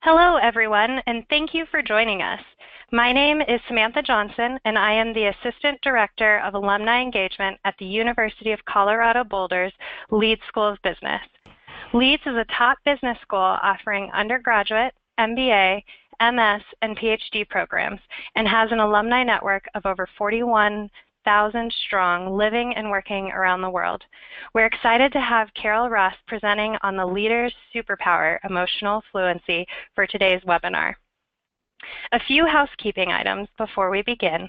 Hello, everyone, and thank you for joining us. My name is Samantha Johnson, and I am the Assistant Director of Alumni Engagement at the University of Colorado Boulder's Leeds School of Business. Leeds is a top business school offering undergraduate, MBA, MS, and PhD programs, and has an alumni network of over 41,000 strong, living and working around the world. We're excited to have Carol Ross presenting on the Leader's Superpower, Emotional Fluency for today's webinar. A few housekeeping items before we begin.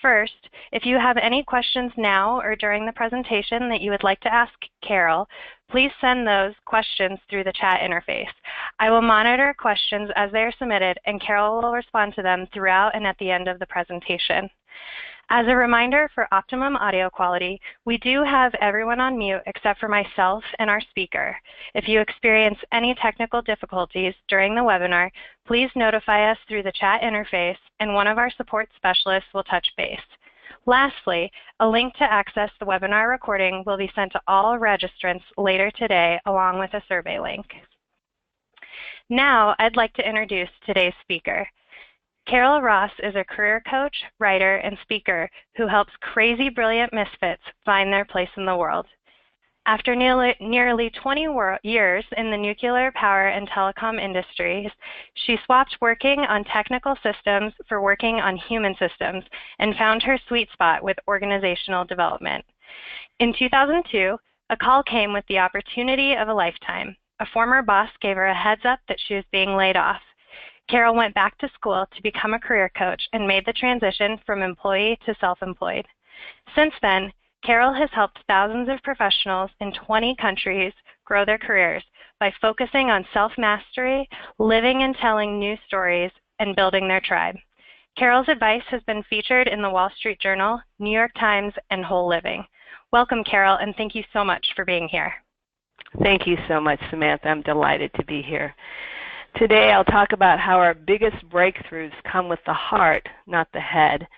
First, if you have any questions now or during the presentation that you would like to ask Carol, please send those questions through the chat interface. I will monitor questions as they are submitted, and Carol will respond to them throughout and at the end of the presentation. As a reminder, for optimum audio quality, we do have everyone on mute except for myself and our speaker. If you experience any technical difficulties during the webinar, please notify us through the chat interface, and one of our support specialists will touch base. Lastly, a link to access the webinar recording will be sent to all registrants later today, along with a survey link. Now, I'd like to introduce today's speaker. Carol Ross is a career coach, writer, and speaker who helps crazy brilliant misfits find their place in the world. After nearly 20 years in the nuclear power and telecom industries, she swapped working on technical systems for working on human systems and found her sweet spot with organizational development. In 2002, a call came with the opportunity of a lifetime. A former boss gave her a heads up that she was being laid off. Carol went back to school to become a career coach and made the transition from employee to self-employed. Since then, Carol has helped thousands of professionals in 20 countries grow their careers by focusing on self-mastery, living and telling new stories, and building their tribe. Carol's advice has been featured in the Wall Street Journal, New York Times, and Whole Living. Welcome, Carol, and thank you so much for being here. Thank you so much, Samantha. I'm delighted to be here. Today I'll talk about how our biggest breakthroughs come with the heart, not the head.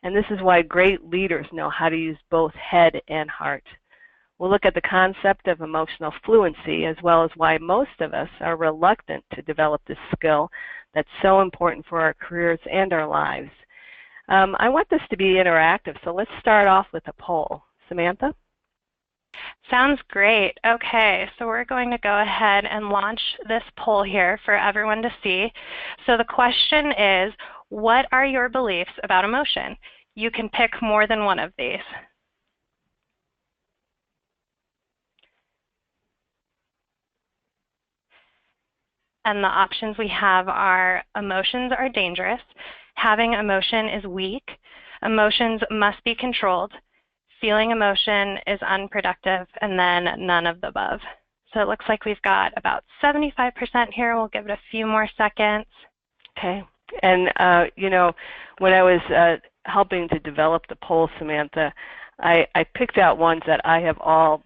And this is why great leaders know how to use both head and heart. We'll look at the concept of emotional fluency, as well as why most of us are reluctant to develop this skill that's so important for our careers and our lives. I want this to be interactive, so let's start off with a poll. Samantha? Sounds great. Okay, so we're going to go ahead and launch this poll here for everyone to see. So the question is, what are your beliefs about emotion? You can pick more than one of these. And the options we have are emotions are dangerous, having emotion is weak, emotions must be controlled, feeling emotion is unproductive, and then none of the above. So it looks like we've got about 75% here. We'll give it a few more seconds. Okay. And, you know, when I was helping to develop the poll, Samantha, I picked out ones that I have all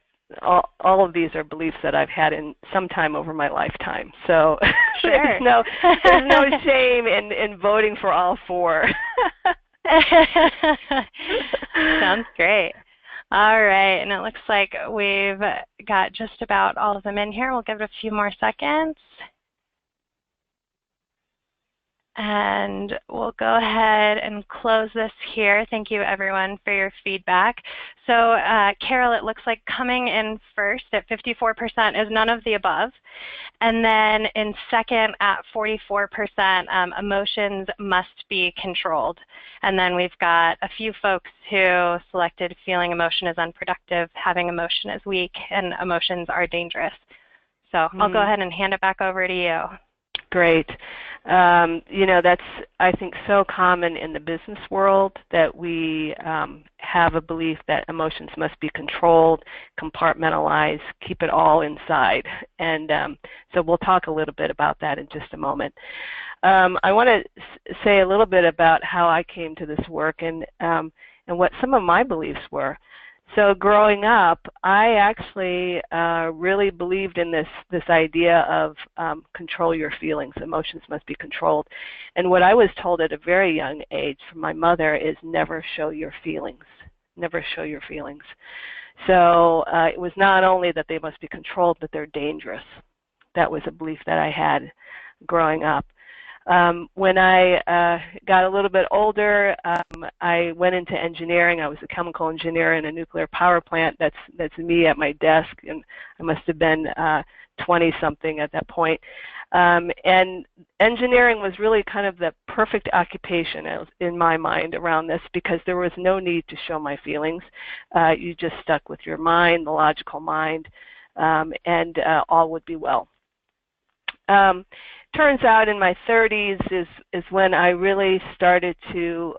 of these are beliefs that I've had in some time over my lifetime. So sure. there's no shame in voting for all four. Sounds great. All right, and it looks like we've got just about all of them in here. We'll give it a few more seconds. And we'll go ahead and close this here. Thank you, everyone, for your feedback. So, Carol, it looks like coming in first at 54% is none of the above. And then in second at 44%, emotions must be controlled. And then we've got a few folks who selected feeling emotion is unproductive, having emotion is weak, and emotions are dangerous. So I'll go ahead and hand it back over to you. Great. You know, that's, I think, so common in the business world that we have a belief that emotions must be controlled, compartmentalized, keep it all inside. And so we'll talk a little bit about that in just a moment. I want to say a little bit about how I came to this work and what some of my beliefs were. So growing up, I actually really believed in this idea of control your feelings. Emotions must be controlled. And what I was told at a very young age from my mother is never show your feelings. Never show your feelings. So it was not only that they must be controlled, but they're dangerous. That was a belief that I had. growing up. When I got a little bit older, I went into engineering. I was a chemical engineer in a nuclear power plant. That's me at my desk, and I must have been 20-something at that point. And engineering was really kind of the perfect occupation in my mind around this, because there was no need to show my feelings. You just stuck with your mind, the logical mind, and all would be well. Turns out in my 30s is when I really started to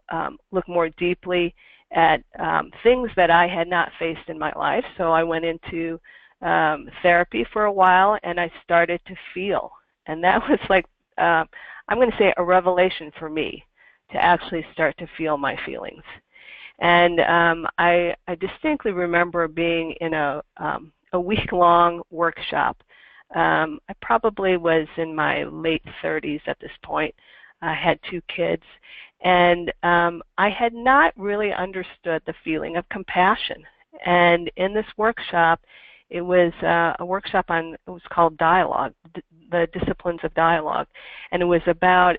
look more deeply at things that I had not faced in my life. So I went into therapy for a while, and I started to feel. And that was like, I'm going to say, a revelation for me to actually start to feel my feelings. And I distinctly remember being in a week-long workshop. I probably was in my late 30s at this point. I had 2 kids, and I had not really understood the feeling of compassion. And in this workshop, it was a workshop on, it was called Dialogue, the disciplines of dialogue, and it was about,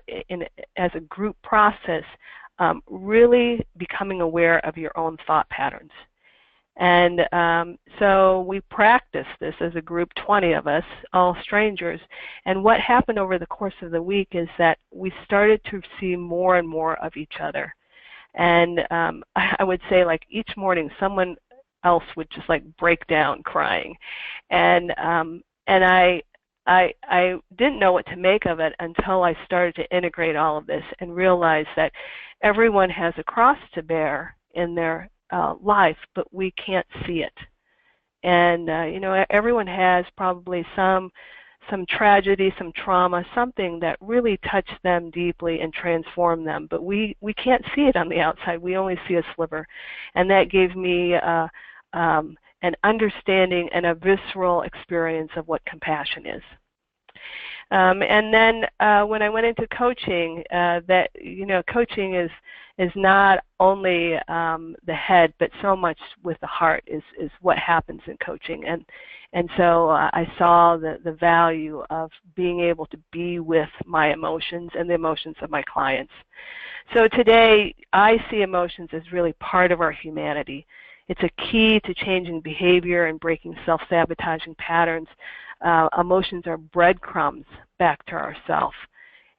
as a group process, really becoming aware of your own thought patterns. And so we practiced this as a group, 20 of us, all strangers. And what happened over the course of the week is that we started to see more and more of each other. And I would say, like, each morning someone else would just like break down crying. And I didn't know what to make of it until I started to integrate all of this and realize that everyone has a cross to bear in their life, but we can't see it. And you know, everyone has probably some tragedy, some trauma, something that really touched them deeply and transformed them, but we can't see it on the outside. We only see a sliver. And that gave me an understanding and a visceral experience of what compassion is. And then when I went into coaching, that, you know, coaching is not only the head, but so much with the heart is what happens in coaching. And so I saw the value of being able to be with my emotions and the emotions of my clients. So today I see emotions as really part of our humanity. It's a key to changing behavior and breaking self-sabotaging patterns. Emotions are breadcrumbs back to ourself.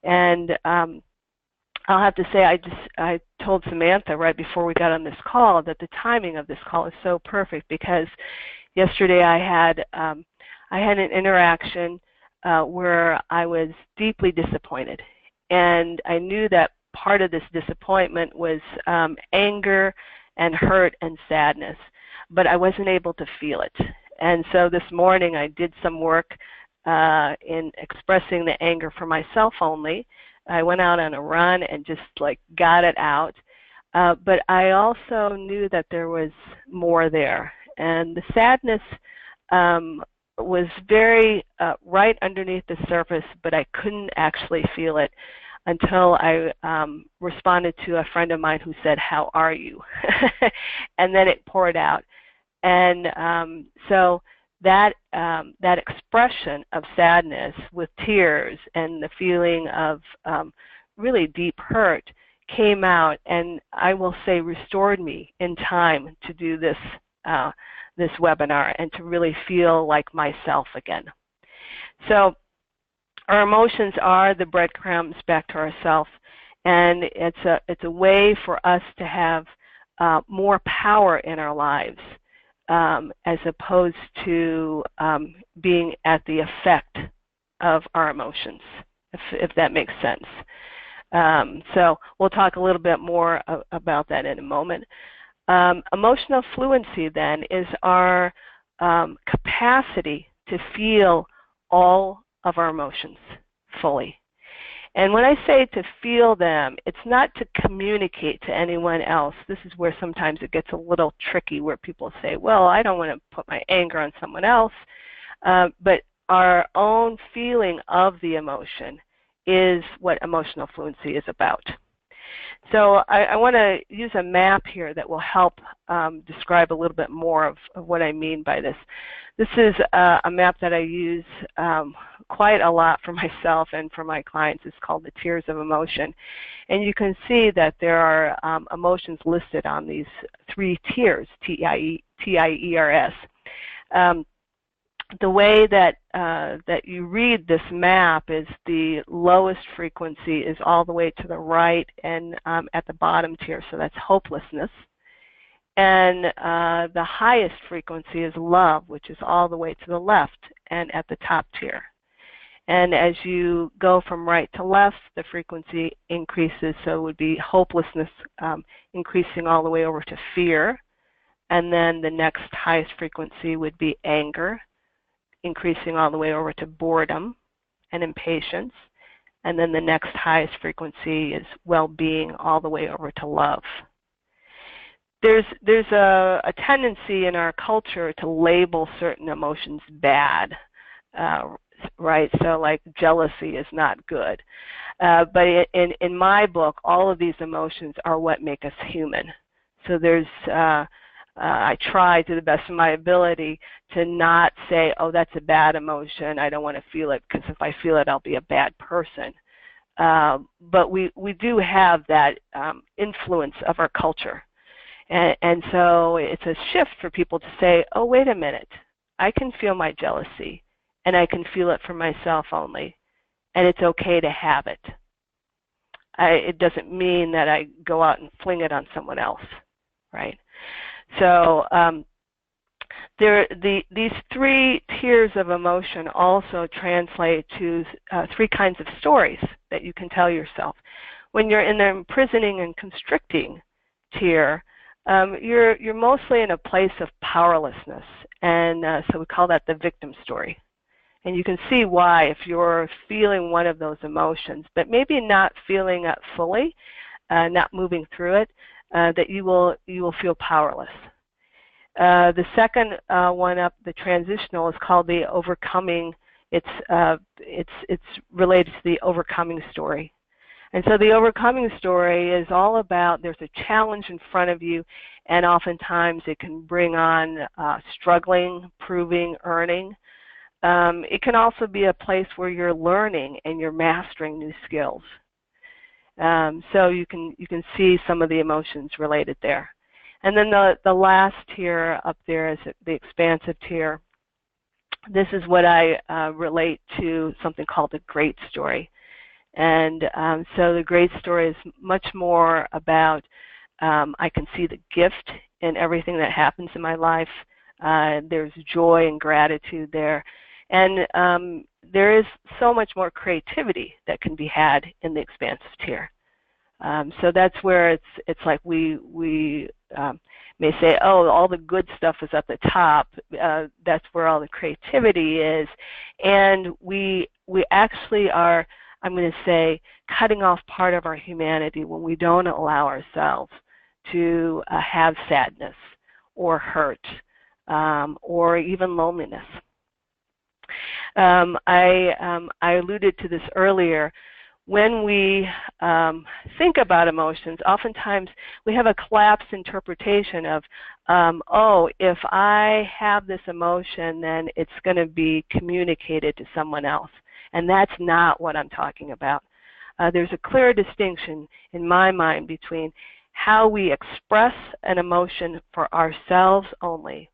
And I'll have to say, I told Samantha right before we got on this call that the timing of this call is so perfect, because yesterday I had an interaction where I was deeply disappointed, and I knew that part of this disappointment was anger and hurt and sadness, but I wasn't able to feel it. And so this morning I did some work in expressing the anger for myself only. I went out on a run and just like got it out. But I also knew that there was more there. And the sadness was very right underneath the surface, but I couldn't actually feel it until I responded to a friend of mine who said, "How are you?" And then it poured out. And so that expression of sadness with tears and the feeling of really deep hurt came out, and I will say restored me in time to do this this webinar and to really feel like myself again. So our emotions are the breadcrumbs back to ourselves, and it's a way for us to have more power in our lives, as opposed to being at the effect of our emotions, if that makes sense. So we'll talk a little bit more about that in a moment. Emotional fluency then is our capacity to feel all of our emotions fully. And when I say to feel them, it's not to communicate to anyone else. This is where sometimes it gets a little tricky, where people say, well, I don't want to put my anger on someone else. But our own feeling of the emotion is what emotional fluency is about. So I want to use a map here that will help describe a little bit more of what I mean by this. This is a map that I use quite a lot for myself and for my clients. It's called the Tiers of Emotion. And you can see that there are emotions listed on these 3 tiers, T-I-E-R-S. The way that that you read this map is the lowest frequency is all the way to the right and at the bottom tier, so that's hopelessness. And the highest frequency is love, which is all the way to the left and at the top tier. And as you go from right to left, the frequency increases, so it would be hopelessness increasing all the way over to fear. And then the next highest frequency would be anger, increasing all the way over to boredom and impatience. And then the next highest frequency is well-being, all the way over to love. There's a tendency in our culture to label certain emotions bad, right? So like jealousy is not good. But in my book, all of these emotions are what make us human. So there's I try to the best of my ability to not say, oh, that's a bad emotion, I don't want to feel it, because if I feel it, I'll be a bad person. But we do have that influence of our culture. And so it's a shift for people to say, oh, wait a minute, I can feel my jealousy, and I can feel it for myself only, and it's okay to have it. It doesn't mean that I go out and fling it on someone else, right? So these 3 tiers of emotion also translate to 3 kinds of stories that you can tell yourself. When you're in the imprisoning and constricting tier, you're mostly in a place of powerlessness, and so we call that the victim story. And you can see why if you're feeling one of those emotions, but maybe not feeling it fully, not moving through it, that you will feel powerless. The second one up, the transitional, is called the overcoming. It's related to the overcoming story. And so the overcoming story is all about there's a challenge in front of you, and oftentimes it can bring on struggling, proving, earning. It can also be a place where you're learning and you're mastering new skills. So you can see some of the emotions related there. And then the last tier up there is the expansive tier. This is what I relate to something called the great story. And so the great story is much more about I can see the gift in everything that happens in my life. There's joy and gratitude there. And there is so much more creativity that can be had in the expansive tier. So that's where it's like we may say, oh, all the good stuff is at the top. That's where all the creativity is. And we actually are, I'm going to say, cutting off part of our humanity when we don't allow ourselves to have sadness or hurt or even loneliness. I alluded to this earlier. When we think about emotions, oftentimes we have a collapsed interpretation of, oh, if I have this emotion, then it's going to be communicated to someone else. And that's not what I'm talking about. There's a clear distinction in my mind between how we express an emotion for ourselves only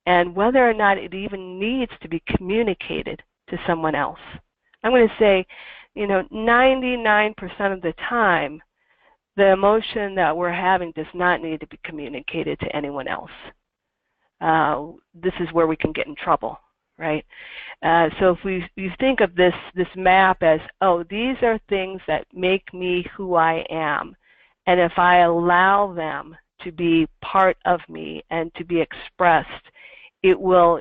and whether or not it even needs to be communicated to someone else. I'm going to say, 99% of the time, the emotion that we're having does not need to be communicated to anyone else. This is where we can get in trouble, right? So if you think of this map as, oh, these are things that make me who I am, and if I allow them to be part of me and to be expressed, it will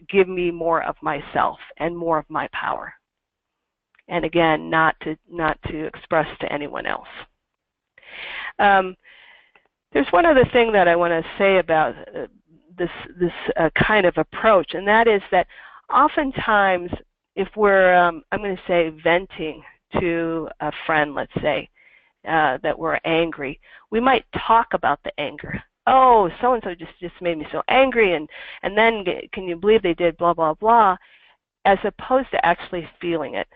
give me more of myself and more of my power. And again, not to express to anyone else. There's one other thing that I want to say about this kind of approach, and that is that oftentimes if we're, I'm going to say, venting to a friend, let's say, that we're angry, we might talk about the anger. Oh, so-and-so just made me so angry, and then can you believe they did blah, blah, blah, as opposed to actually feeling it.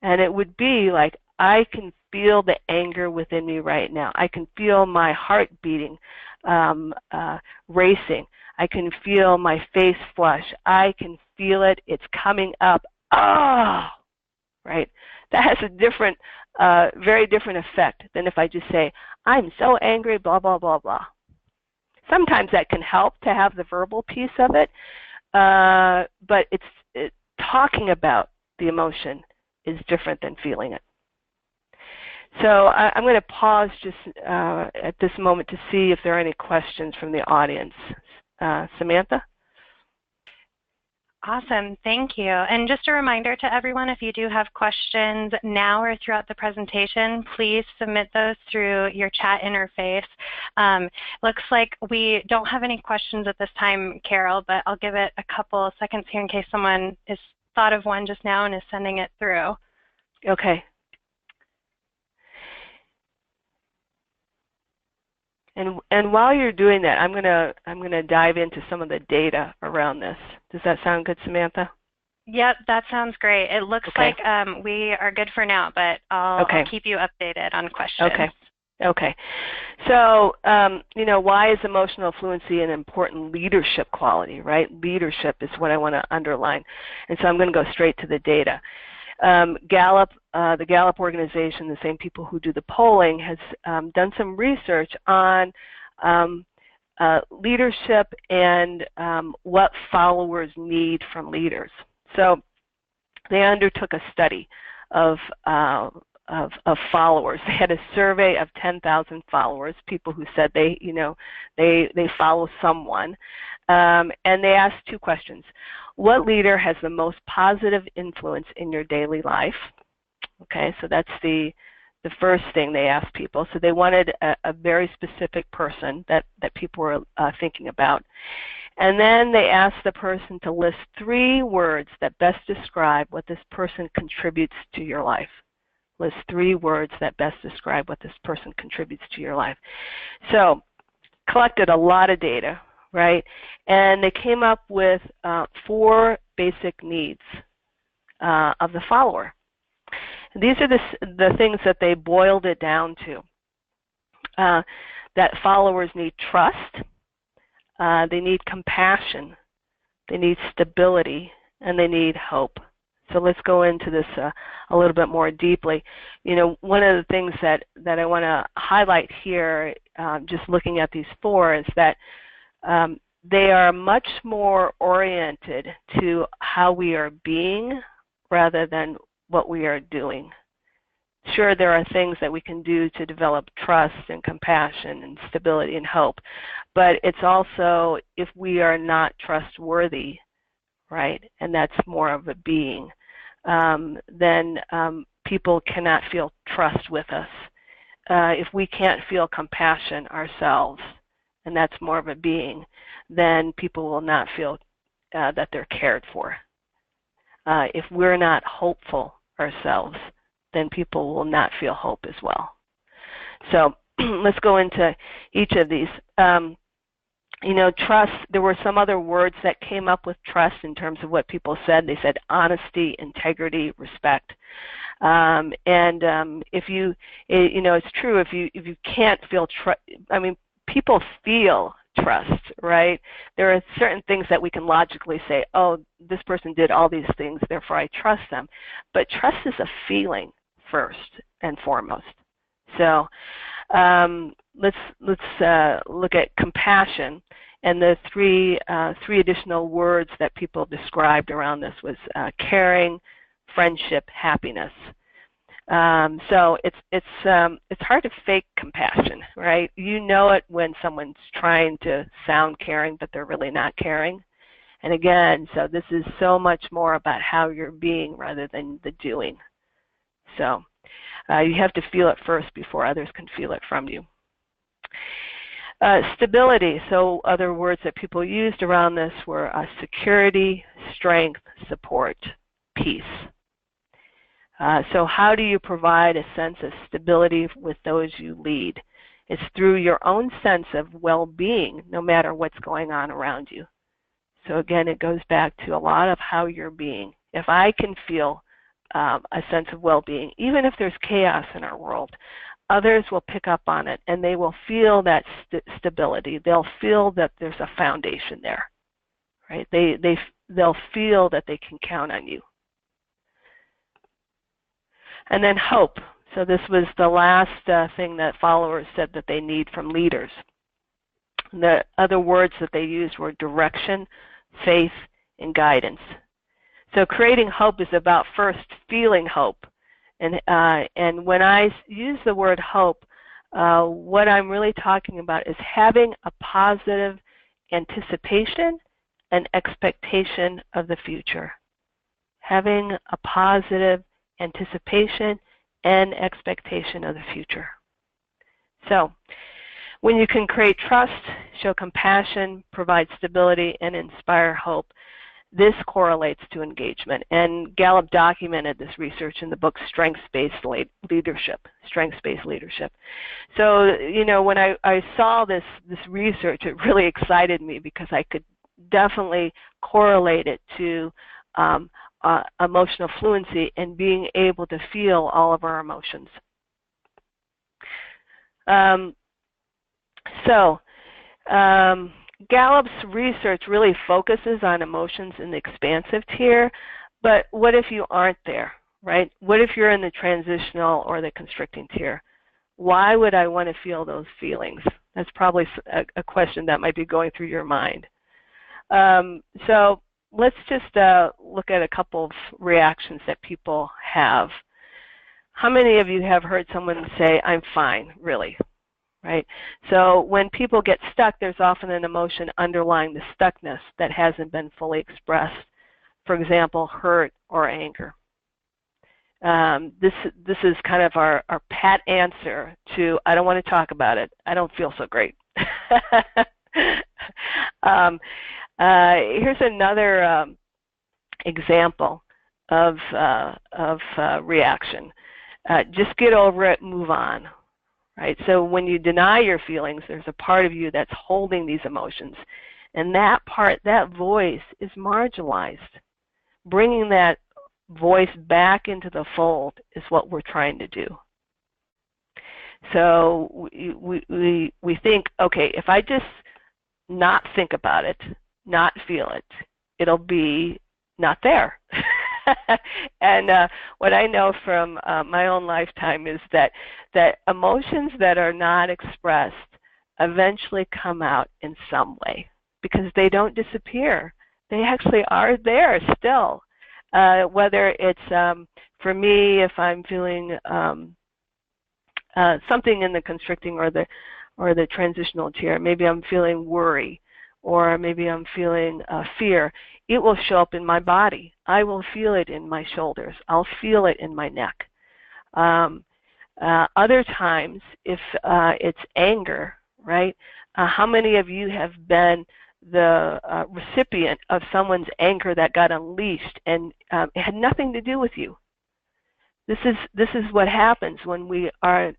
And it would be like, I can feel the anger within me right now. I can feel my heart beating, racing. I can feel my face flush. I can feel it. It's coming up. Oh, right? That has a different, very different effect than if I just say, I'm so angry, blah, blah, blah, blah. Sometimes that can help to have the verbal piece of it, but talking about the emotion is different than feeling it. So I'm going to pause just at this moment to see if there are any questions from the audience. Samantha? Awesome, thank you. And just a reminder to everyone, if you do have questions now or throughout the presentation, please submit those through your chat interface. Looks like we don't have any questions at this time, Carol, but I'll give it a couple seconds here in case someone has thought of one just now and is sending it through. Okay. And while you're doing that, I'm gonna dive into some of the data around this. Does that sound good, Samantha? Yep, that sounds great. It looks like we are good for now, but I'll keep you updated on questions. Okay. So, why is emotional fluency an important leadership quality, right? Leadership is what I want to underline. And so I'm going to go straight to the data. Gallup, the Gallup organization, the same people who do the polling, has done some research on leadership and what followers need from leaders. So they undertook a study of followers. They had a survey of 10,000 followers, people who said they follow someone, and they asked two questions. What leader has the most positive influence in your daily life? Okay, so that's the first thing they asked people. So they wanted a very specific person that people were thinking about. And then they asked the person to list 3 words that best describe what this person contributes to your life. List 3 words that best describe what this person contributes to your life. So collected a lot of data, right? And they came up with 4 basic needs of the follower. These are the things that they boiled it down to. That followers need trust, they need compassion, they need stability, and they need hope. So let's go into this a little bit more deeply. One of the things that I want to highlight here, just looking at these 4, is that they are much more oriented to how we are being rather than what we are doing. Sure, there are things that we can do to develop trust and compassion and stability and hope, but it's also if we are not trustworthy, right, and that's more of a being, then people cannot feel trust with us. If we can't feel compassion ourselves, and that's more of a being, then people will not feel that they're cared for. If we're not hopeful ourselves, then people will not feel hope as well. So let's go into each of these. Trust, there were some other words that came up with trust in terms of what people said. They said honesty, integrity, respect. If you, it's true, if you can't feel trust, people feel trust, right? There are certain things that we can logically say, oh, this person did all these things, therefore I trust them. But trust is a feeling first and foremost. So let's look at compassion, and the three additional words that people described around this was caring, friendship, happiness. So it's hard to fake compassion, right? You know it when someone's trying to sound caring, but they're really not caring. And again, so this is so much more about how you're being rather than the doing. So you have to feel it first before others can feel it from you. Stability, so other words that people used around this were security, strength, support, peace. So how do you provide a sense of stability with those you lead? It's through your own sense of well-being, no matter what's going on around you. So again, it goes back to a lot of how you're being. If I can feel a sense of well-being, even if there's chaos in our world, others will pick up on it, and they will feel that stability. They'll feel that there's a foundation there, right? They'll feel that they can count on you. And then hope. So this was the last thing that followers said that they need from leaders. The other words that they used were direction, faith, and guidance. So creating hope is about first feeling hope. And when I use the word hope, what I'm really talking about is having a positive anticipation and expectation of the future. Having a positive anticipation and expectation of the future. So, when you can create trust, show compassion, provide stability, and inspire hope, this correlates to engagement. And Gallup documented this research in the book Strengths-Based Leadership. Strengths-Based Leadership. So, you know, when I saw this research, it really excited me because I could definitely correlate it to emotional fluency and being able to feel all of our emotions. Gallup's research really focuses on emotions in the expansive tier, but what if you aren't there, right? What if you're in the transitional or the constricting tier? Why would I want to feel those feelings? That's probably a question that might be going through your mind. So let's just look at a couple of reactions that people have. How many of you have heard someone say, I'm fine, really? Right? So when people get stuck, there's often an emotion underlying the stuckness that hasn't been fully expressed. For example, hurt or anger. This is kind of our pat answer to, I don't want to talk about it. I don't feel so great. Here's another example of reaction. Just get over it, move on. Right? So when you deny your feelings, there's a part of you that's holding these emotions. And that part, that voice is marginalized. Bringing that voice back into the fold is what we're trying to do. So we think, okay, if I just not think about it, not feel it, it'll be not there. And what I know from my own lifetime is that emotions that are not expressed eventually come out in some way because they don't disappear. They actually are there still. Whether it's, for me, if I'm feeling something in the constricting or the transitional tier, maybe I'm feeling worry, or maybe I'm feeling fear, it will show up in my body. I will feel it in my shoulders. I'll feel it in my neck. Other times, if it's anger, right? How many of you have been the recipient of someone's anger that got unleashed and it had nothing to do with you? This is what happens when we are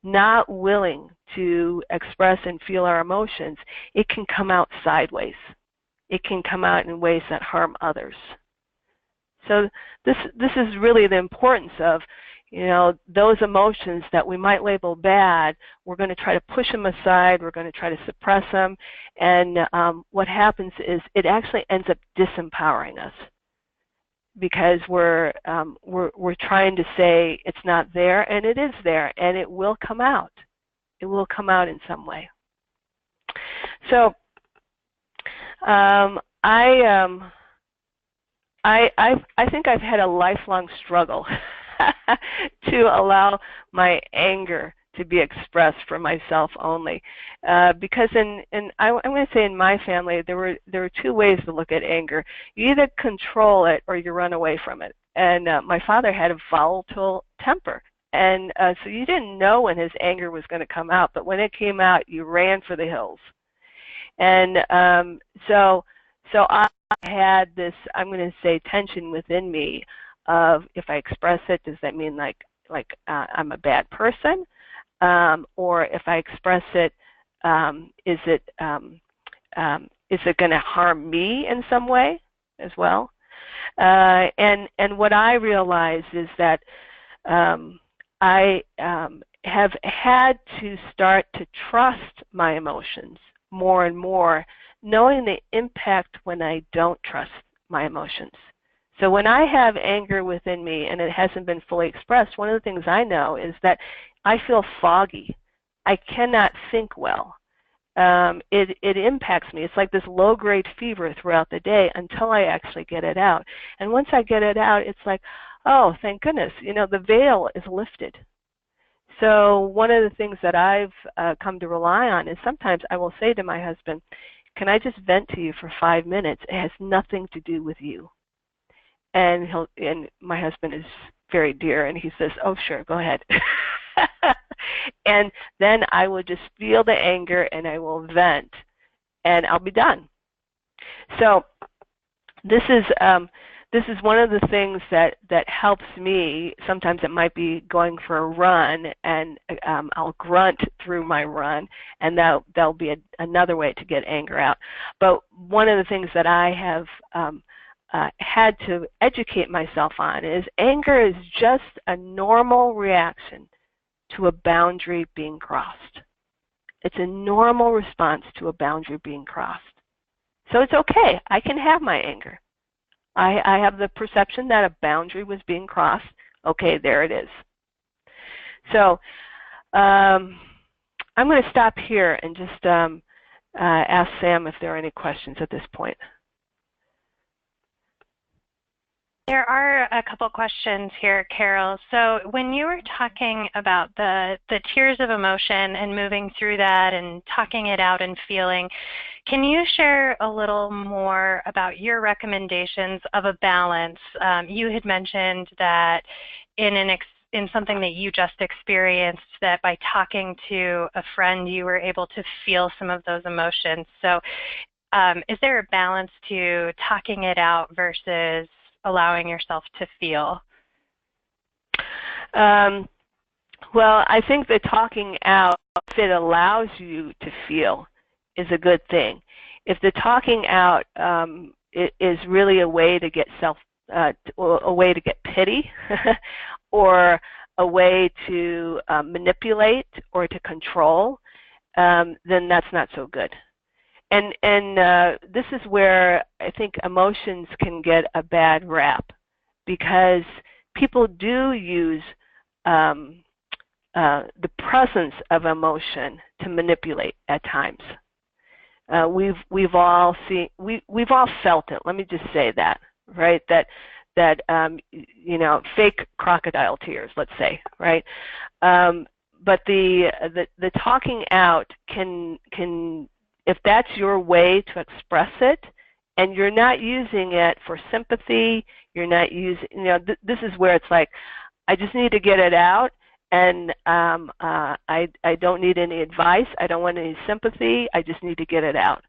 not willing to express and feel our emotions. It can come out sideways. It can come out in ways that harm others. So this is really the importance of, you know, those emotions that we might label bad. We're going to try to push them aside. We're going to try to suppress them. And what happens is it actually ends up disempowering us, because we're trying to say it's not there, and it is there, and it will come out. It will come out in some way. So I think I've had a lifelong struggle to allow my anger to be expressed for myself only, because I'm going to say in my family there were two ways to look at anger. You either control it or you run away from it. And my father had a volatile temper, and so you didn't know when his anger was going to come out, but when it came out, you ran for the hills. And so I had this, I'm going to say, tension within me of if I express it, does that mean like I'm a bad person? Or if I express it, is it going to harm me in some way as well? And what I realize is that I have had to start to trust my emotions more and more, knowing the impact when I don't trust my emotions. So when I have anger within me and it hasn't been fully expressed, one of the things I know is that I feel foggy. I cannot think well. It impacts me. It's like this low-grade fever throughout the day until I actually get it out. And once I get it out, it's like, oh, thank goodness, the veil is lifted. So one of the things that I've come to rely on is sometimes I will say to my husband, can I just vent to you for 5 minutes? It has nothing to do with you. And my husband is very dear, and he says, oh, sure, go ahead. And then I will just feel the anger, and I will vent, and I'll be done. So this is one of the things that helps me. Sometimes it might be going for a run, and I'll grunt through my run, and that'll be another way to get anger out. But one of the things that I have had to educate myself on is anger is just a normal reaction to a boundary being crossed. It's a normal response to a boundary being crossed. So it's okay. I can have my anger. I have the perception that a boundary was being crossed. Okay, there it is. So I'm going to stop here and just ask Sam if there are any questions at this point. There are a couple questions here, Carol. So when you were talking about the tiers of emotion and moving through that and talking it out and feeling, can you share a little more about your recommendations of a balance? You had mentioned that in something that you just experienced, that by talking to a friend you were able to feel some of those emotions. So is there a balance to talking it out versus allowing yourself to feel? Well, I think that talking out, if it allows you to feel, is a good thing. If the talking out is really a way to get a way to get pity, or a way to manipulate or to control, then that's not so good. And this is where I think emotions can get a bad rap, because people do use the presence of emotion to manipulate at times. We've all felt it. Let me just say that, right? That fake crocodile tears, let's say, right? But the talking out can, if that's your way to express it, and you're not using it for sympathy, you're not using, this is where it's like, I just need to get it out, and I don't need any advice, I don't want any sympathy, I just need to get it out.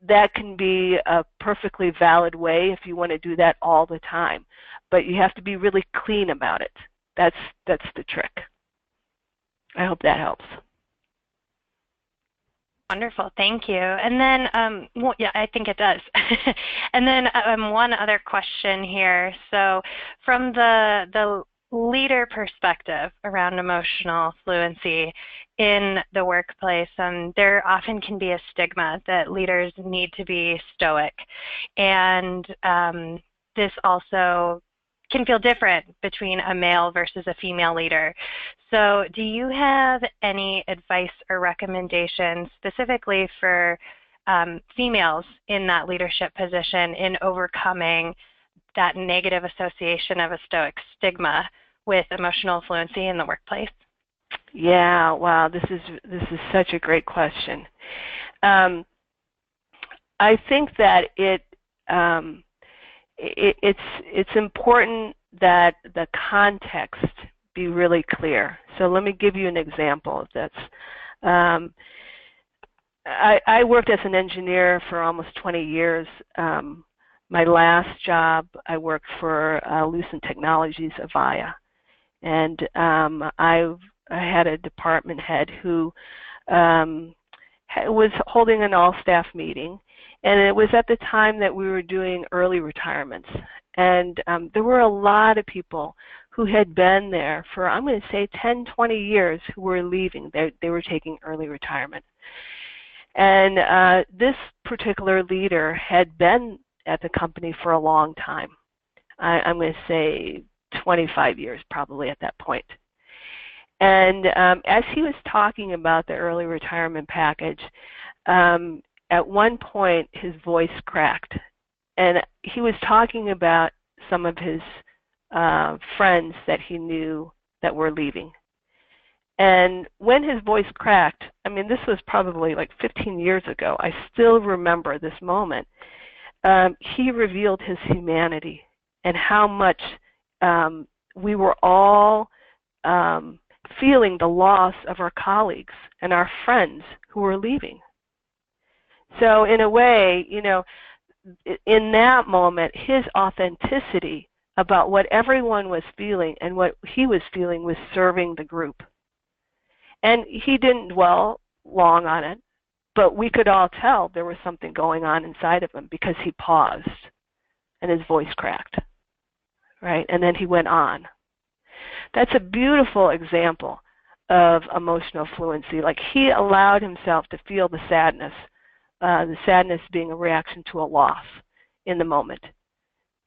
That can be a perfectly valid way if you want to do that all the time, but you have to be really clean about it. That's the trick. I hope that helps. Wonderful, thank you. And then, well, yeah, I think it does. And then one other question here. So from the leader perspective around emotional fluency in the workplace, there often can be a stigma that leaders need to be stoic. And this also can feel different between a male versus a female leader. So do you have any advice or recommendations specifically for females in that leadership position in overcoming that negative association of a stoic stigma with emotional fluency in the workplace? Yeah, wow, this is such a great question. I think that it's important that the context be really clear. So let me give you an example of this. I worked as an engineer for almost 20 years my last job, I worked for Lucent Technologies, Avaya, and I had a department head who was holding an all-staff meeting, and it was at the time that we were doing early retirements. And there were a lot of people who had been there for, I'm going to say, 10, 20 years who were leaving. They were taking early retirement. And this particular leader had been at the company for a long time. I'm going to say 25 years probably at that point. And as he was talking about the early retirement package, at one point his voice cracked. And he was talking about some of his friends that he knew that were leaving. And when his voice cracked, I mean, this was probably like 15 years ago. I still remember this moment. He revealed his humanity and how much we were all feeling the loss of our colleagues and our friends who were leaving. So in a way, you know, in that moment, his authenticity about what everyone was feeling and what he was feeling was serving the group. And he didn't dwell long on it, but we could all tell there was something going on inside of him because he paused and his voice cracked, right? And then he went on. That's a beautiful example of emotional fluency. Like, he allowed himself to feel the sadness being a reaction to a loss in the moment.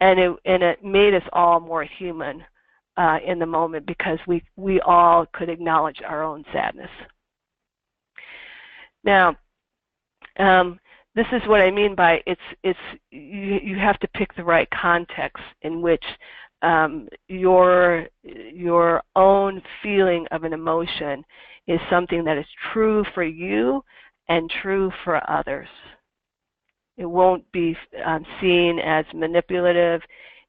And it made us all more human in the moment because we all could acknowledge our own sadness. Now, this is what I mean by you have to pick the right context in which your own feeling of an emotion is something that is true for you and true for others. It won't be seen as manipulative.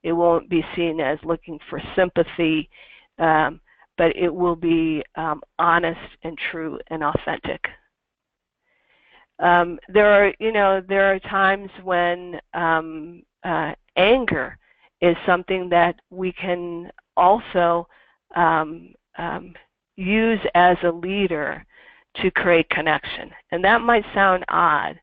It won't be seen as looking for sympathy, but it will be honest and true and authentic. There are times when anger is something that we can also use as a leader to create connection. And that might sound odd,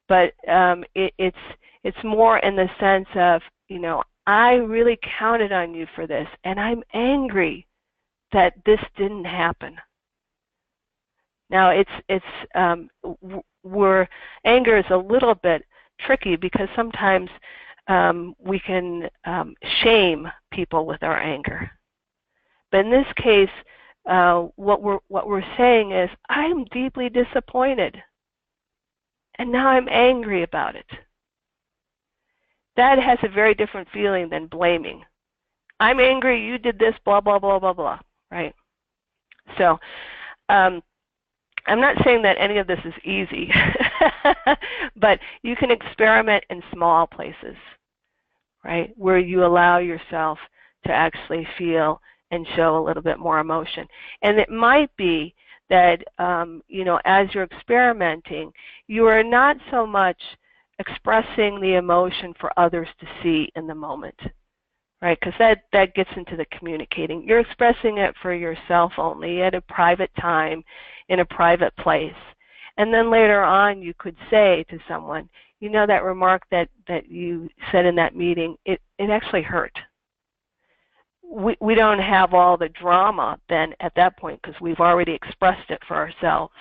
but it's more in the sense of, you know, I really counted on you for this, and I'm angry that this didn't happen. Now, anger is a little bit tricky because sometimes we can shame people with our anger. But in this case, what we're saying is, I'm deeply disappointed, and now I'm angry about it. That has a very different feeling than blaming. I'm angry, you did this, blah, blah, blah, blah, blah, right? So I'm not saying that any of this is easy, but you can experiment in small places, right, where you allow yourself to actually feel and show a little bit more emotion. And it might be that, you know, as you're experimenting, you are not so much expressing the emotion for others to see in the moment, right? Because that gets into the communicating. You're expressing it for yourself only at a private time, in a private place. And then later on, you could say to someone, you know, that remark that you said in that meeting, it actually hurt. We don't have all the drama then at that point because we've already expressed it for ourselves.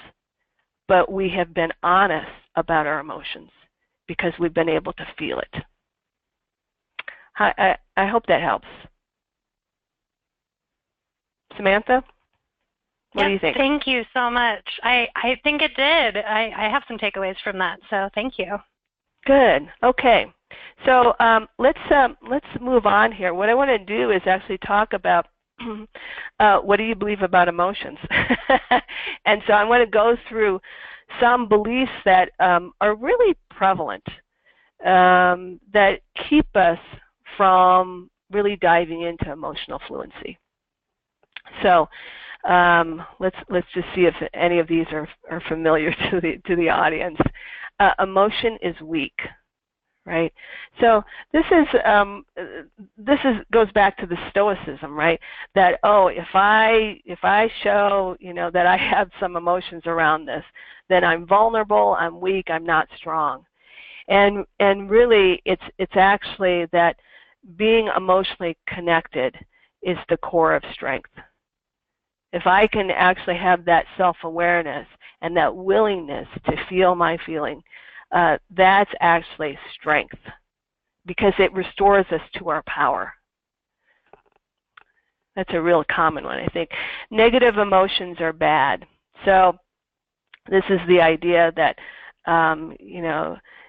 But we have been honest about our emotions because we've been able to feel it. I hope that helps. Samantha, what do you think? Thank you so much. I think it did. I have some takeaways from that, so thank you. Good. Okay. So let's move on here. What I want to do is actually talk about what do you believe about emotions? And so I want to go through some beliefs that are really prevalent that keep us from really diving into emotional fluency. So let's just see if any of these are familiar to the audience. Emotion is weak, right? So this goes back to the stoicism, right? That, oh, if I show, that I have some emotions around this, then I'm vulnerable, I'm weak, I'm not strong. And really it's actually that being emotionally connected is the core of strength. If I can actually have that self-awareness and that willingness to feel my feeling, that's actually strength, because it restores us to our power. That's a real common one, I think. Negative emotions are bad. So this is the idea that,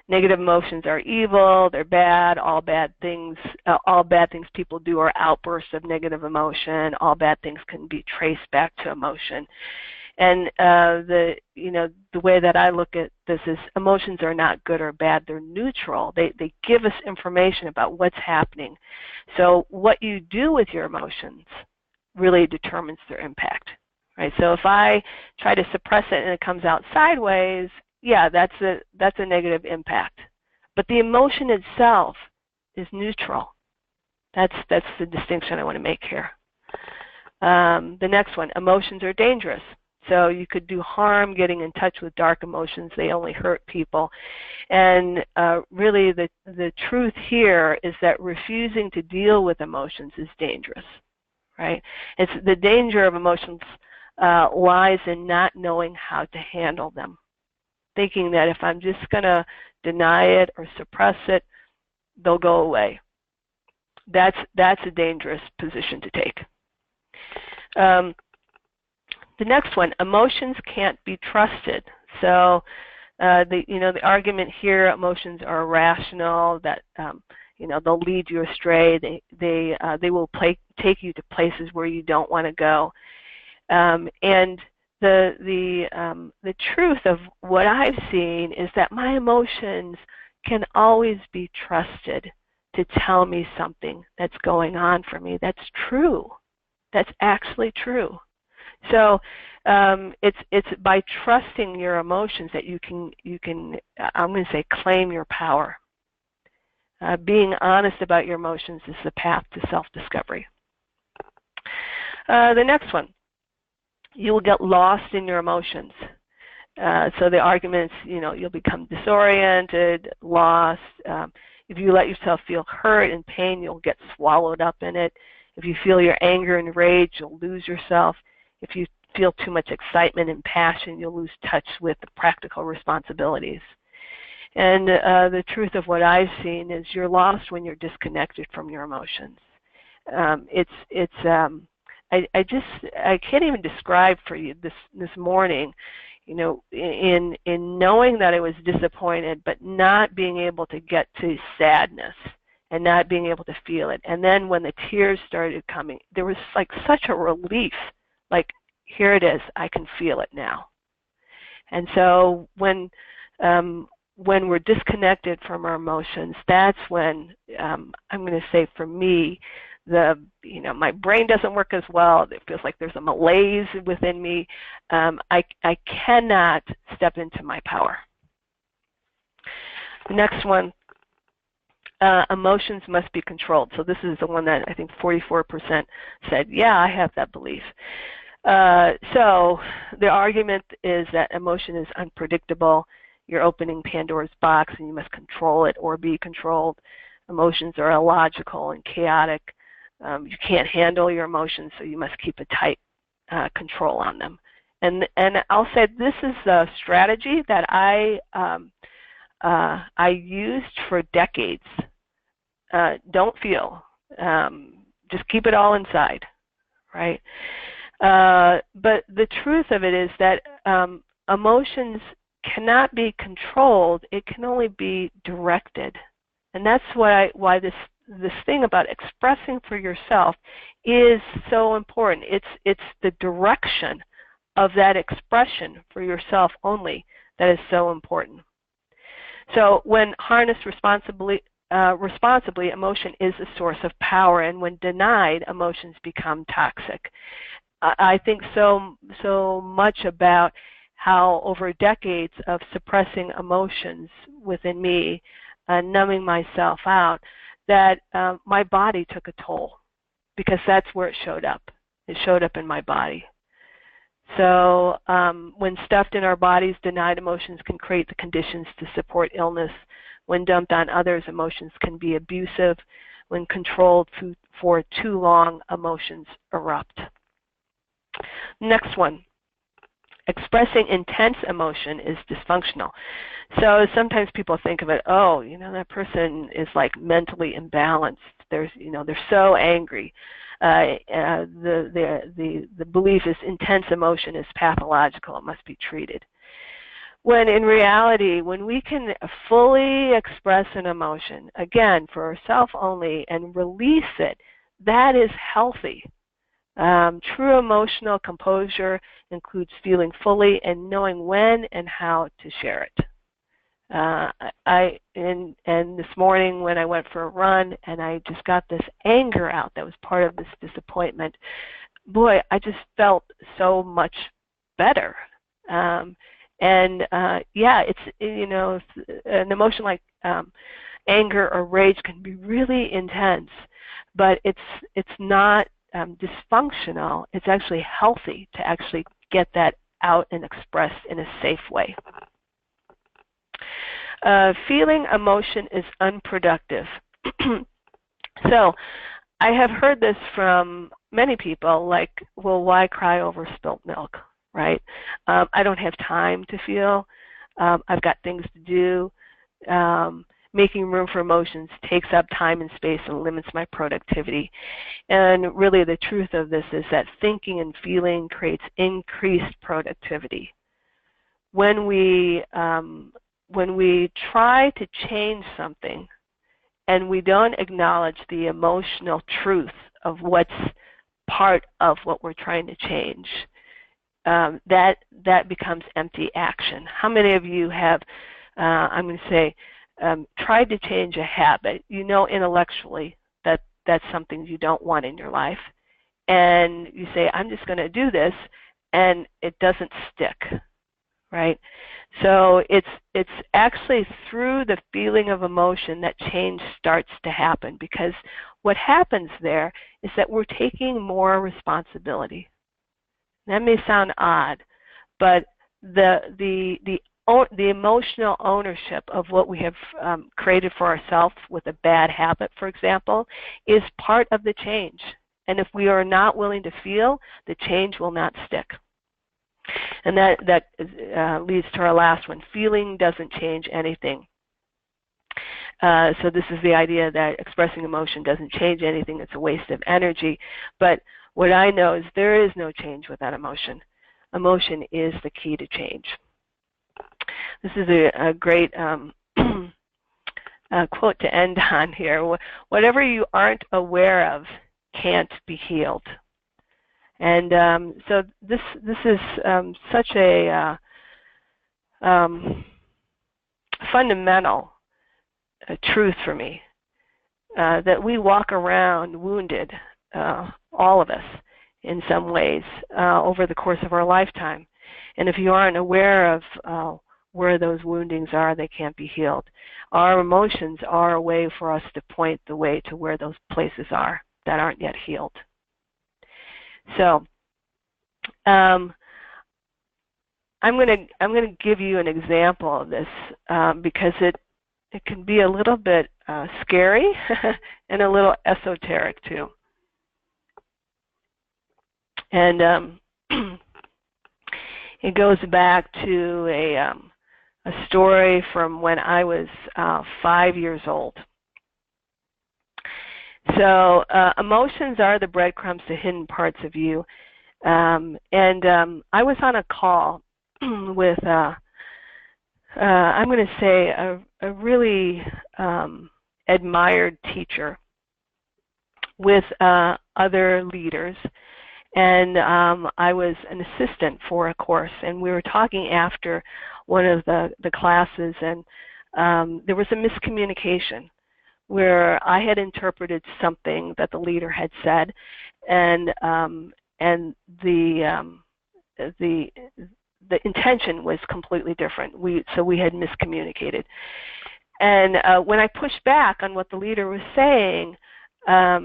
negative emotions are evil, they're bad, all bad things people do are outbursts of negative emotion, all bad things can be traced back to emotion. And the way that I look at this is emotions are not good or bad, they're neutral. They give us information about what's happening. So what you do with your emotions really determines their impact. Right? So if I try to suppress it and it comes out sideways, yeah, that's a negative impact. But the emotion itself is neutral. That's the distinction I want to make here. The next one, emotions are dangerous. So you could do harm getting in touch with dark emotions. They only hurt people. And really the truth here is that refusing to deal with emotions is dangerous. Right? It's the danger of emotions lies in not knowing how to handle them. Thinking that if I'm just going to deny it or suppress it, they'll go away. That's a dangerous position to take. The next one, emotions can't be trusted. So the argument here, emotions are irrational, that they'll lead you astray. They will take you to places where you don't want to go. And the truth of what I've seen is that my emotions can always be trusted to tell me something that's going on for me. That's true. That's actually true. So it's by trusting your emotions that you can I'm going to say claim your power. Being honest about your emotions is the path to self-discovery. The next one, you will get lost in your emotions. So the arguments, you'll become disoriented, lost. If you let yourself feel hurt and pain, you'll get swallowed up in it. If you feel your anger and rage, you'll lose yourself. If you feel too much excitement and passion, you'll lose touch with the practical responsibilities. And the truth of what I've seen is you're lost when you're disconnected from your emotions. I can't even describe for you this morning, in knowing that I was disappointed, but not being able to get to sadness and not being able to feel it. And then when the tears started coming, there was like such a relief, like, here it is, I can feel it now. And so when we're disconnected from our emotions, that's when I'm going to say for me, my brain doesn't work as well. It feels like there's a malaise within me. I cannot step into my power. The next one, emotions must be controlled. So this is the one that I think 44% said, yeah, I have that belief. So the argument is that emotion is unpredictable. You're opening Pandora's box and you must control it or be controlled. Emotions are illogical and chaotic. You can't handle your emotions, so you must keep a tight control on them. And I'll say this is a strategy that I used for decades. Don't feel. Just keep it all inside, right? But the truth of it is that emotions cannot be controlled. It can only be directed. And that's why this thing about expressing for yourself is so important. It's the direction of that expression for yourself only that is so important. So when harnessed responsibly, emotion is a source of power, and when denied, emotions become toxic. I think so much about how over decades of suppressing emotions within me, numbing myself out, that my body took a toll, because that's where it showed up. It showed up in my body. So when stuffed in our bodies, denied emotions can create the conditions to support illness. When dumped on others, emotions can be abusive. When controlled for too long, emotions erupt. Next one. Expressing intense emotion is dysfunctional. So sometimes people think of it, oh, that person is like mentally imbalanced. They're so angry. The belief is intense emotion is pathological. It must be treated. When in reality, when we can fully express an emotion, again, for ourselves only, and release it, that is healthy. True emotional composure includes feeling fully and knowing when and how to share it. And this morning when I went for a run and I just got this anger out that was part of this disappointment, boy, I just felt so much better. It's an emotion like anger or rage can be really intense, but it's not dysfunctional. It's actually healthy to actually get that out and expressed in a safe way. Feeling emotion is unproductive. So I have heard this from many people, like, well, why cry over spilt milk, right? I don't have time to feel. I've got things to do. Making room for emotions takes up time and space and limits my productivity. And really the truth of this is that thinking and feeling creates increased productivity. When we try to change something and we don't acknowledge the emotional truth of what's part of what we're trying to change, that becomes empty action. How many of you have, I'm going to say, tried to change a habit? You know intellectually that that's something you don't want in your life, and you say, I'm just going to do this, and it doesn't stick, right? So it's actually through the feeling of emotion that change starts to happen, because what happens there is that we're taking more responsibility. That may sound odd, but the emotional ownership of what we have created for ourselves with a bad habit, for example, is part of the change. And if we are not willing to feel, the change will not stick. And that leads to our last one. Feeling doesn't change anything. So this is the idea that expressing emotion doesn't change anything. It's a waste of energy. But what I know is there is no change without emotion. Emotion is the key to change. This is a great quote to end on here. Whatever you aren't aware of can't be healed. And so this is such a fundamental truth for me, that we walk around wounded, all of us, in some ways, over the course of our lifetime. And if you aren't aware of where those woundings are, they can't be healed. Our emotions are a way for us to point the way to where those places are that aren't yet healed. So I'm going to give you an example of this because it can be a little bit scary and a little esoteric too. And it goes back to a story from when I was 5 years old. So emotions are the breadcrumbs to hidden parts of you. I was on a call with, I'm going to say, a really admired teacher with other leaders. And I was an assistant for a course, and we were talking after one of the classes, and there was a miscommunication where I had interpreted something that the leader had said, and the intention was completely different. So we had miscommunicated. And when I pushed back on what the leader was saying, there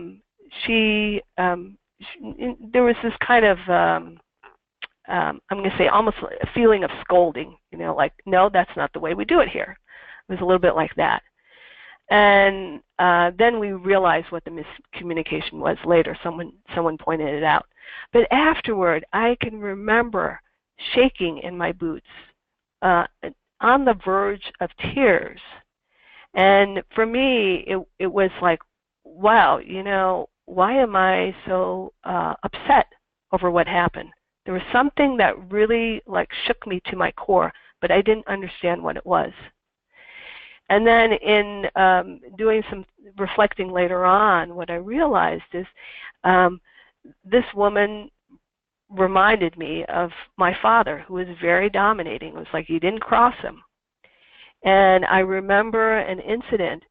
was this kind of, I'm going to say almost a feeling of scolding, like, no, that's not the way we do it here. It was a little bit like that. And then we realized what the miscommunication was later. Someone pointed it out. But afterward, I can remember shaking in my boots, on the verge of tears. And for me, it was like, wow, why am I so upset over what happened? There was something that really shook me to my core, but I didn't understand what it was. And then in doing some reflecting later on, what I realized is this woman reminded me of my father, who was very dominating. It was like you didn't cross him. And I remember an incident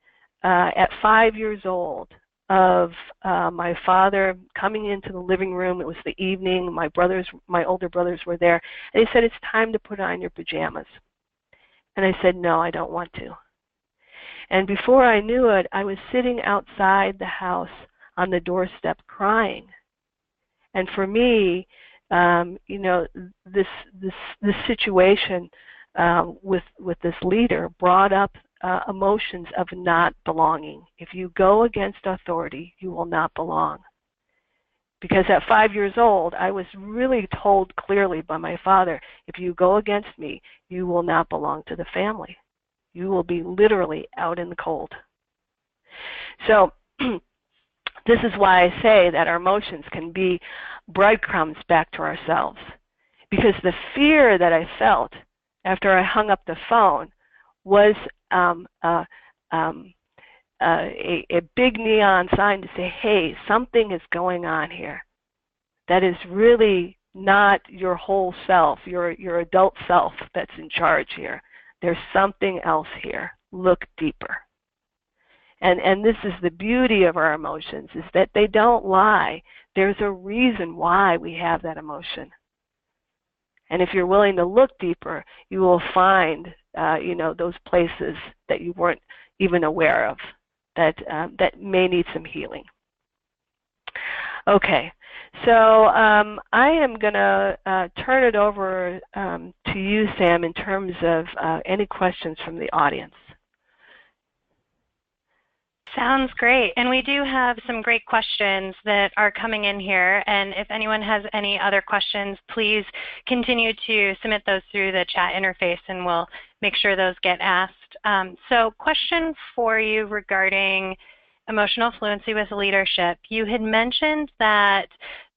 at 5 years old of my father coming into the living room. It was the evening. My older brothers were there. And he said, it's time to put on your pajamas. And I said, no, I don't want to. And before I knew it, I was sitting outside the house on the doorstep crying. And for me, this situation with this leader brought up emotions of not belonging. If you go against authority, you will not belong. Because at 5 years old, I was really told clearly by my father, if you go against me, you will not belong to the family. You will be literally out in the cold. So this is why I say that our emotions can be breadcrumbs back to ourselves. Because the fear that I felt after I hung up the phone was a big neon sign to say, hey, something is going on here. That is really not your whole self, your adult self that's in charge here. There's something else here. Look deeper. And this is the beauty of our emotions, is that they don't lie. There's a reason why we have that emotion. And if you're willing to look deeper, you will find, those places that you weren't even aware of that may need some healing. Okay, so I am going to turn it over to you, Sam, in terms of any questions from the audience. Sounds great. And we do have some great questions that are coming in here. And if anyone has any other questions, please continue to submit those through the chat interface and we'll make sure those get asked. So question for you regarding emotional fluency with leadership. You had mentioned that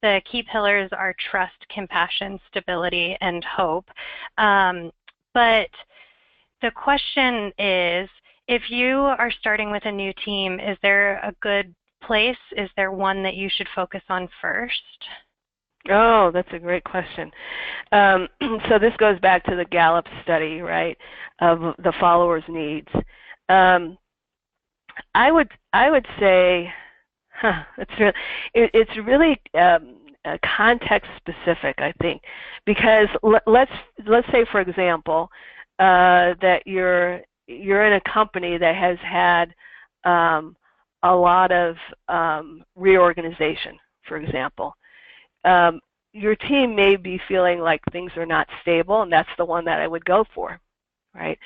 the key pillars are trust, compassion, stability, and hope. But the question is, if you are starting with a new team, is there a good place? Is there one that you should focus on first? Oh, that's a great question. So this goes back to the Gallup study, right, of the followers' needs. I would say, it's really context specific, I think, because let's say, for example, that you're in a company that has had a lot of reorganization, for example. Your team may be feeling like things are not stable, and that's the one that I would go for, right?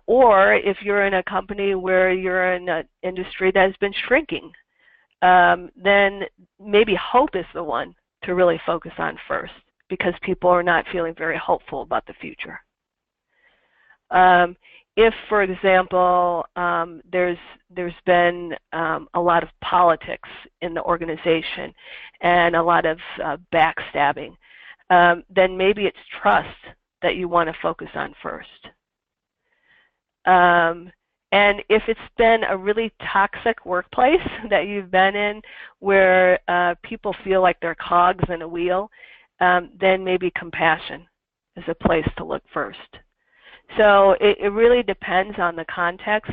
Or if you're in a company where you're in an industry that has been shrinking, then maybe hope is the one to really focus on first, because people are not feeling very hopeful about the future. If, for example, there's been a lot of politics in the organization and a lot of backstabbing, then maybe it's trust that you want to focus on first. And if it's been a really toxic workplace that you've been in, where people feel like they're cogs in a wheel, then maybe compassion is a place to look first. So it really depends on the context,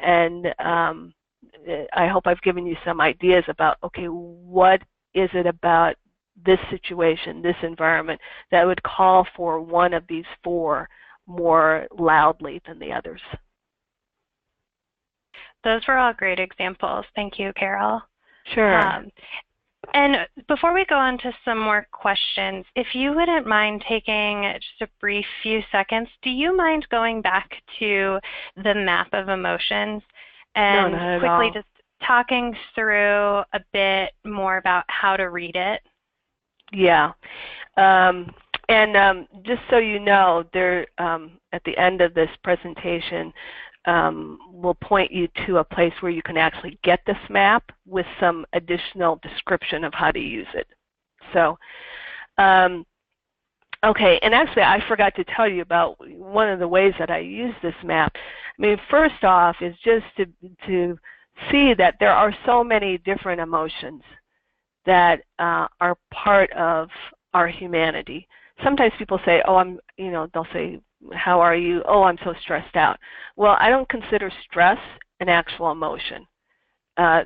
and I hope I've given you some ideas about, okay, what is it about this situation, this environment, that would call for one of these four more loudly than the others? Those were all great examples. Thank you, Carol. Sure. And before we go on to some more questions, if you wouldn't mind taking just a brief few seconds, do you mind going back to the map of emotions and No, not at quickly all. just talking through a bit more about how to read it? Yeah. Just so you know, there at the end of this presentation, we'll point you to a place where you can actually get this map with some additional description of how to use it. So, okay, and actually I forgot to tell you about one of the ways that I use this map. I mean, first off is just to see that there are so many different emotions that are part of our humanity. Sometimes people say, oh, they'll say, how are you? Oh, I'm so stressed out. Well, I don't consider stress an actual emotion.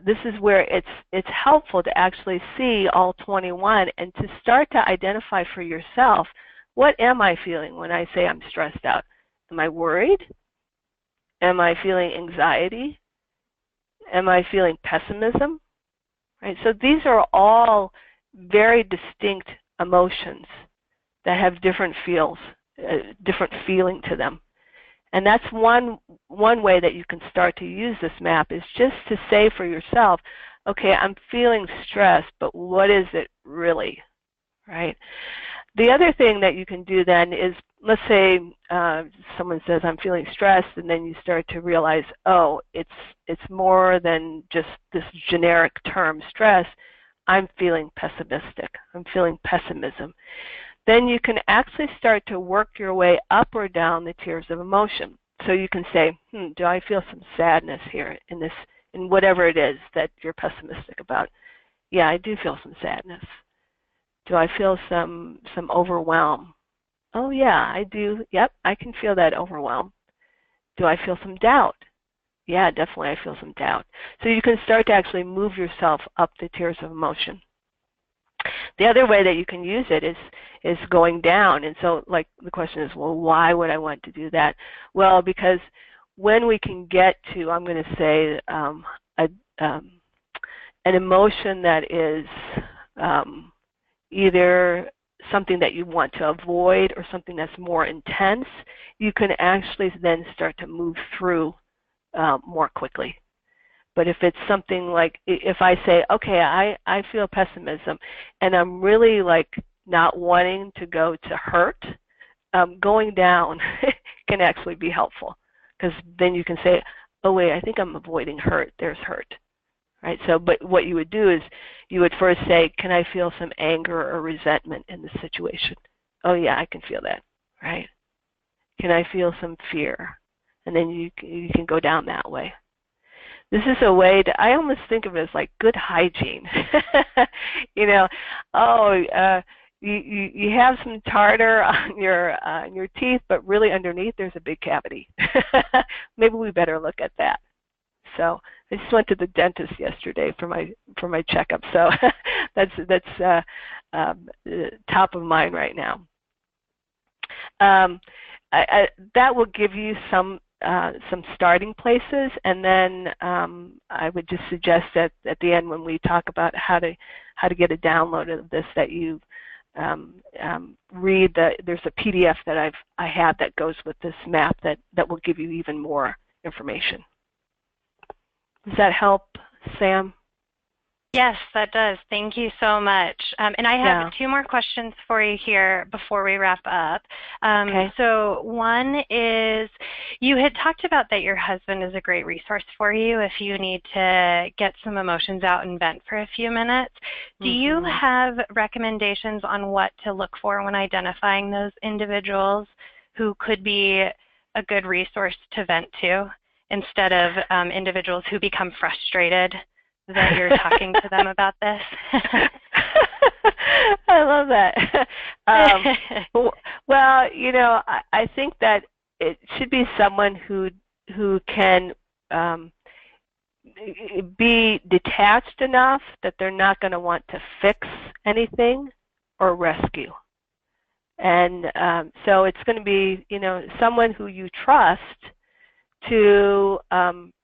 This is where it's helpful to actually see all 21 and to start to identify for yourself, what am I feeling when I say I'm stressed out? Am I worried? Am I feeling anxiety? Am I feeling pessimism? Right? So these are all very distinct emotions that have different feels, different feeling to them. And that's one way that you can start to use this map, is just to say for yourself, okay, I'm feeling stressed, but what is it really, right? The other thing that you can do then is, let's say someone says, I'm feeling stressed, and then you start to realize, oh, it's more than just this generic term, stress. I'm feeling pessimistic. I'm feeling pessimism. Then you can actually start to work your way up or down the tiers of emotion. So you can say, do I feel some sadness here in whatever it is that you're pessimistic about? Yeah, I do feel some sadness. Do I feel some overwhelm? Oh yeah, I do. Yep, I can feel that overwhelm. Do I feel some doubt? Yeah, definitely I feel some doubt. So you can start to actually move yourself up the tiers of emotion. The other way that you can use it is going down. And so, like, the question is, well, why would I want to do that? Well, because when we can get to, I'm going to say, an emotion that is either something that you want to avoid or something that's more intense, you can actually then start to move through more quickly. But if it's something like, if I say, okay, I feel pessimism, and I'm really like not wanting to go to hurt, going down can actually be helpful, because then you can say, oh wait, I think I'm avoiding hurt. There's hurt. Right? So, but what you would do is you would first say, can I feel some anger or resentment in this situation? Oh yeah, I can feel that. Right? Can I feel some fear? And then you can go down that way. This is a way to, I almost think of it as like good hygiene. You know, oh, you have some tartar on your teeth, but really underneath there's a big cavity. Maybe we better look at that. So I just went to the dentist yesterday for my checkup. So that's top of mind right now. That will give you some starting places, and then I would just suggest that at the end, when we talk about how to get a download of this, that you read there's a PDF that I have that goes with this map that will give you even more information. Does that help, Sam? Yes, that does. Thank you so much. And I have two more questions for you here before we wrap up. Okay. So one is, you had talked about that your husband is a great resource for you if you need to get some emotions out and vent for a few minutes. Do you have recommendations on what to look for when identifying those individuals who could be a good resource to vent to, instead of individuals who become frustrated that you're talking to them about this? I love that. Well, you know, I think that it should be someone who can be detached enough that they're not going to want to fix anything or rescue. And so it's going to be, you know, someone who you trust to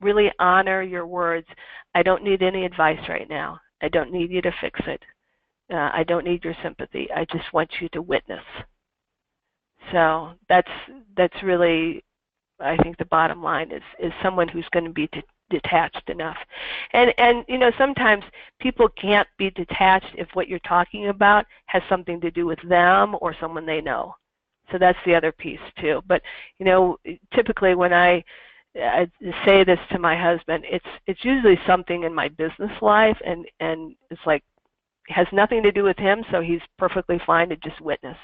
really honor your words. I don't need any advice right now. I don't need you to fix it. I don't need your sympathy. I just want you to witness. So that's really, I think, the bottom line is someone who's going to be detached enough. And you know, sometimes people can't be detached if what you're talking about has something to do with them or someone they know. So that's the other piece too. But you know, typically when I say this to my husband, it's usually something in my business life, and it's like it has nothing to do with him, so he's perfectly fine to just witness.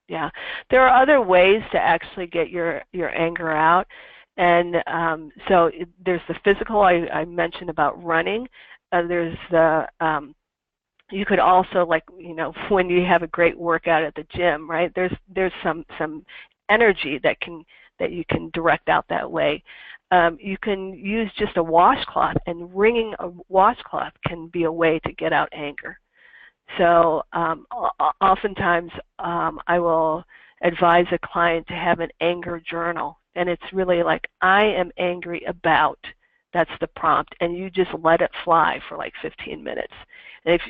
Yeah, there are other ways to actually get your anger out, and so there's the physical I mentioned about running. There's the you could also, like, you know, when you have a great workout at the gym, right? There's some energy that you can direct out that way. You can use just a washcloth, and wringing a washcloth can be a way to get out anger. So oftentimes I will advise a client to have an anger journal, and it's really like, I am angry about, that's the prompt, and you just let it fly for like 15 minutes.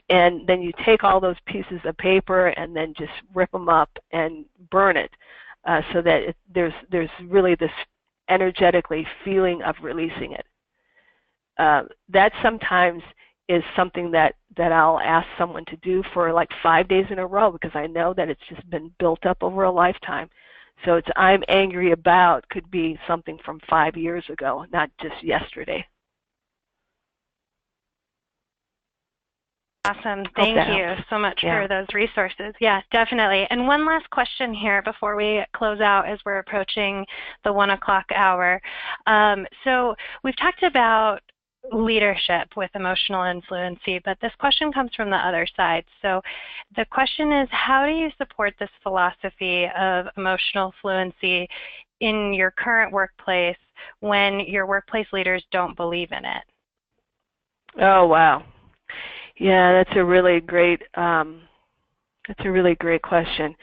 And then you take all those pieces of paper and then just rip them up and burn it, so that there's really this energetically feeling of releasing it. That sometimes is something that I'll ask someone to do for like 5 days in a row, because I know that it's just been built up over a lifetime. So it's I'm angry about could be something from 5 years ago, not just yesterday. Awesome. Thank you so much for those resources. Yeah, definitely. And one last question here before we close out, as we're approaching the 1 o'clock hour. So we've talked about leadership with emotional fluency, but this question comes from the other side. So the question is, how do you support this philosophy of emotional fluency in your current workplace when your workplace leaders don't believe in it? Oh, wow. Yeah, that's a really great question.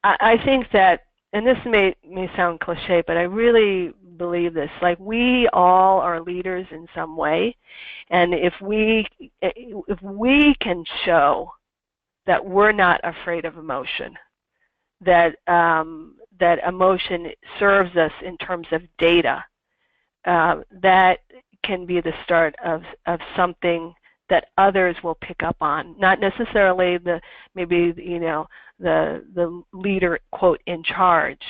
I think that, and this may sound cliche, but I really believe this. Like, we all are leaders in some way, and if we can show that we're not afraid of emotion, that that emotion serves us in terms of data, that can be the start of something that others will pick up on. Not necessarily the leader, quote, in charge,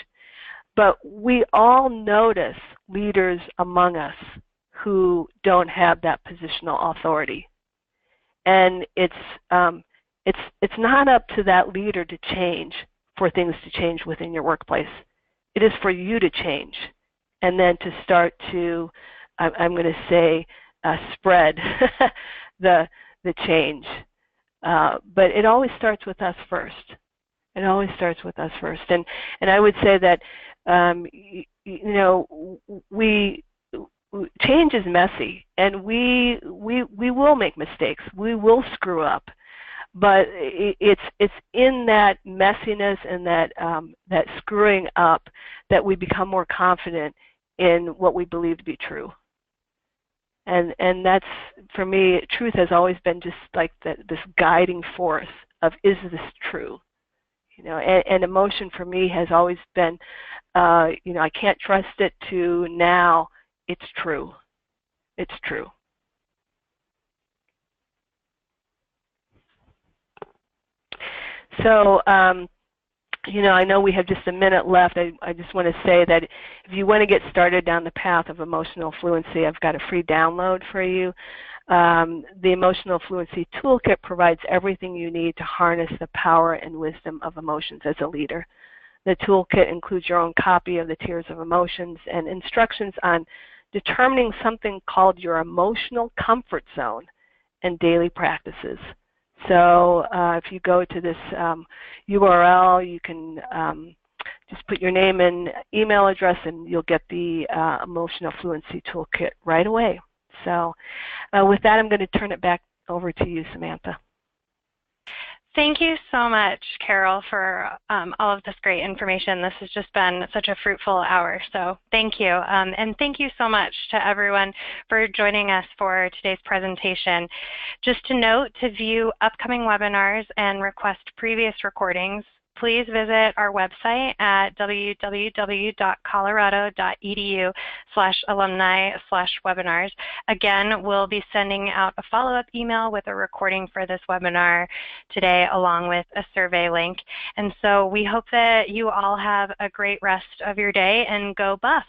but we all notice leaders among us who don't have that positional authority, and it's not up to that leader to change for things to change within your workplace. It is for you to change, and then to start to, I'm going to say, spread the change. But it always starts with us first. It always starts with us first. And I would say that change is messy, and we will make mistakes. We will screw up. But it's in that messiness and that screwing up that we become more confident in what we believe to be true. And that's, for me, truth has always been just like this guiding force of, is this true? You know, and emotion for me has always been, I can't trust it, to now it's true. It's true. So, I know we have just a minute left. I just want to say that if you want to get started down the path of emotional fluency, I've got a free download for you. The Emotional Fluency Toolkit provides everything you need to harness the power and wisdom of emotions as a leader. The toolkit includes your own copy of the Tiers of Emotions and instructions on determining something called your emotional comfort zone and daily practices. So if you go to this URL, you can just put your name and email address, and you'll get the Emotional Fluency Toolkit right away. So with that, I'm going to turn it back over to you, Samantha. Thank you so much, Carol, for all of this great information. This has just been such a fruitful hour, so thank you. And thank you so much to everyone for joining us for today's presentation. Just to note, to view upcoming webinars and request previous recordings, please visit our website at www.colorado.edu/alumni/webinars. Again, we'll be sending out a follow-up email with a recording for this webinar today, along with a survey link. And so we hope that you all have a great rest of your day, and go Buffs!